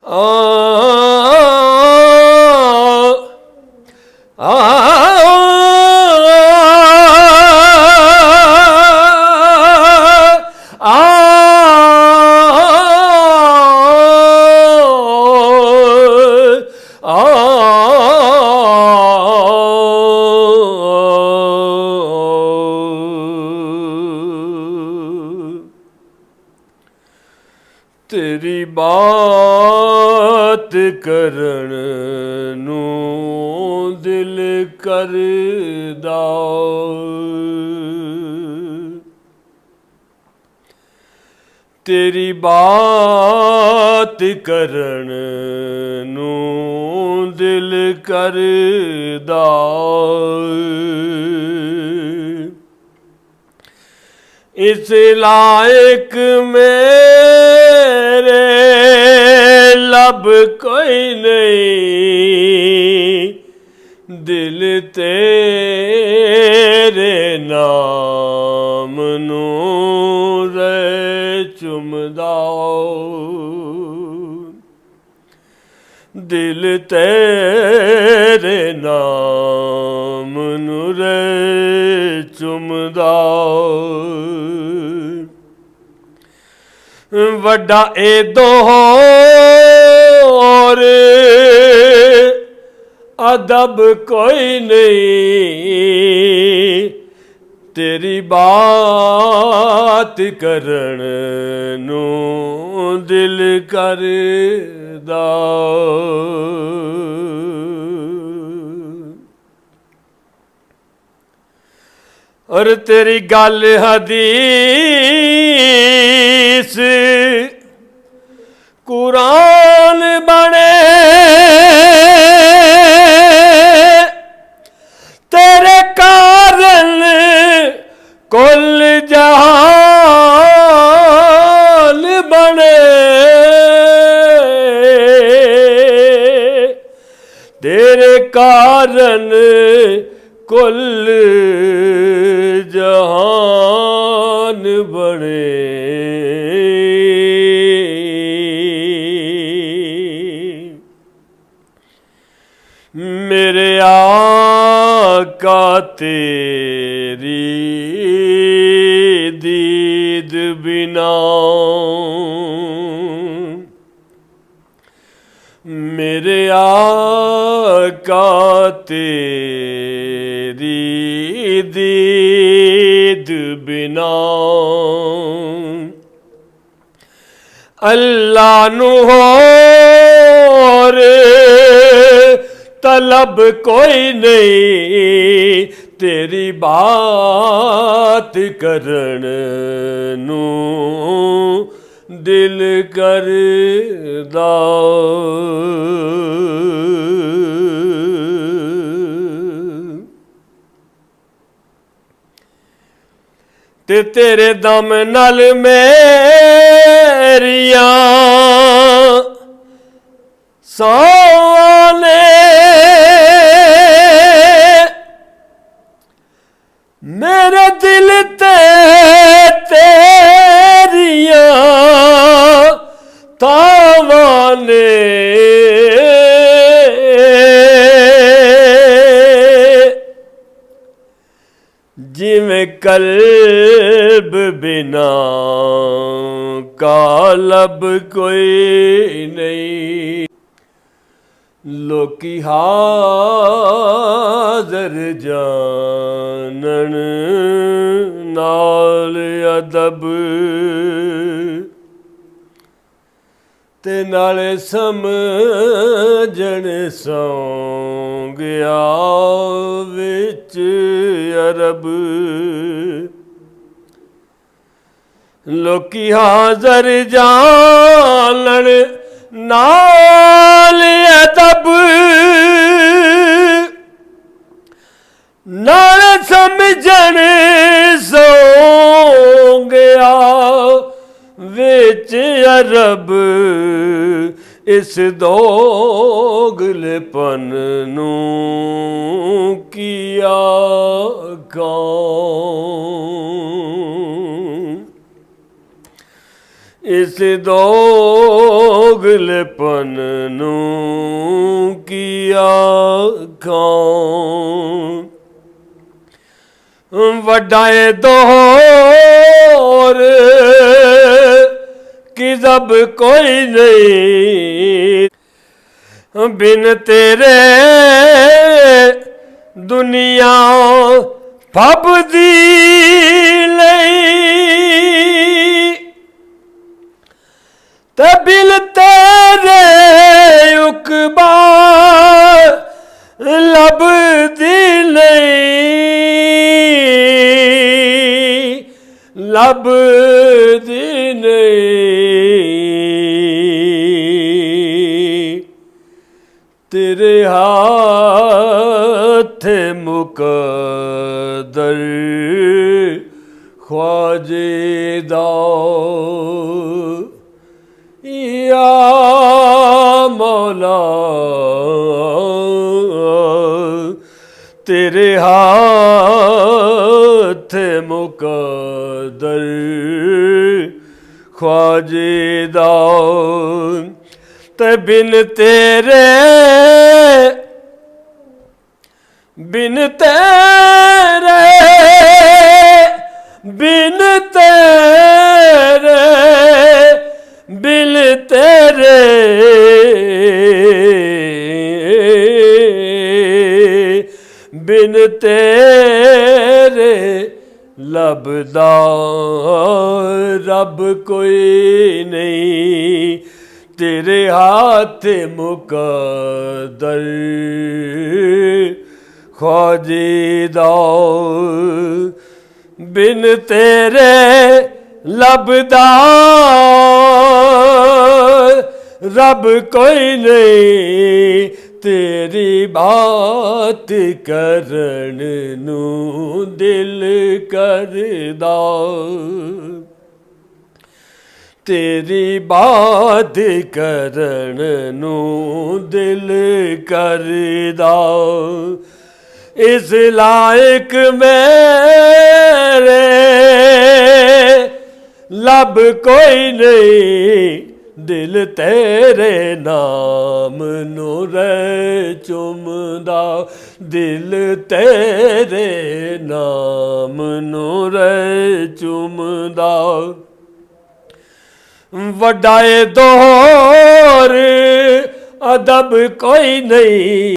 आ आ तेरी बात करन नूं दिल करदा तेरी बात करन नूं दिल करदा इस लायक मेरे लब कोई नहीं दिल तेरे नाम नूं चुमदा दिल तेरे नाम नूं चुमदा वड्डा एदो होर अदब कोई नहीं तेरी बात करन नूं दिल करदा और तेरी गल हदीस कुरान बने तेरे कारण कुल जहान बने तेरे कारण कुल जहान बने मेरे आका तेरी दीद बिना मेरे आका तेरी दीद बिना अल्लाह नू होर तलब कोई नहीं तेरी बात करन नूं दिल करदा ते तेरे दम नाल मेरियां साने मेरे दिल ते तेरियां तावां ने जिवें कल्ब बिना कालब कोई नहीं लोकी हाज़र जानन नाल अदब ते नाले समझण सौं गया विच अरब लोकी हाज़र जानन नाल अदब नाल समझण सौं गया विच अरब इस दोगलेपन नूं किया कौं ਇਸ ਦੋਗਲਪਨ ਨੂੰ ਕੀ ਆਖਾਂ। ਵੱਡਾ ਏ ਦੌਰ ਕਿਜ਼ਬ ਕੋਈ ਨਹੀਂ, ਬਿਨ ਤੇਰੇ ਦੁਨੀਆ ਫੱਬਦੀ ਲਈ, ਤੇ ਬਿਨ ਤੇਰੇ ਉਕਬਾ ਲੱਭਦੀ ਨਹੀਂ, ਲੱਭਦੀ ਨਹੀਂ। ਤੇਰੇ ਹੱਥ ਮੁਕੱਦਰ ख्वाजे दाओ या मौला, तेरे हाथ मुकद्दर ख्वाजे दाओ, ते बिन तेरे बिन तेरे बिन तेरे बिन तेरे बिन तेरे लभदा रब कोई नहीं, तेरे हाथ मुकद्दर ख्वाजे दाओ, बिन तेरे लभदा रब कोई नहीं, तेरी बात करन नू दिल करदा, तेरी बात करन नू दिल करदा। इस लायक मेरे लब कोई नहीं, दिल तेरे नाम नू रे चुमदा, दिल तेरे नाम नू रे चुमदा। वड्डा ए दौर अदब कोई नहीं।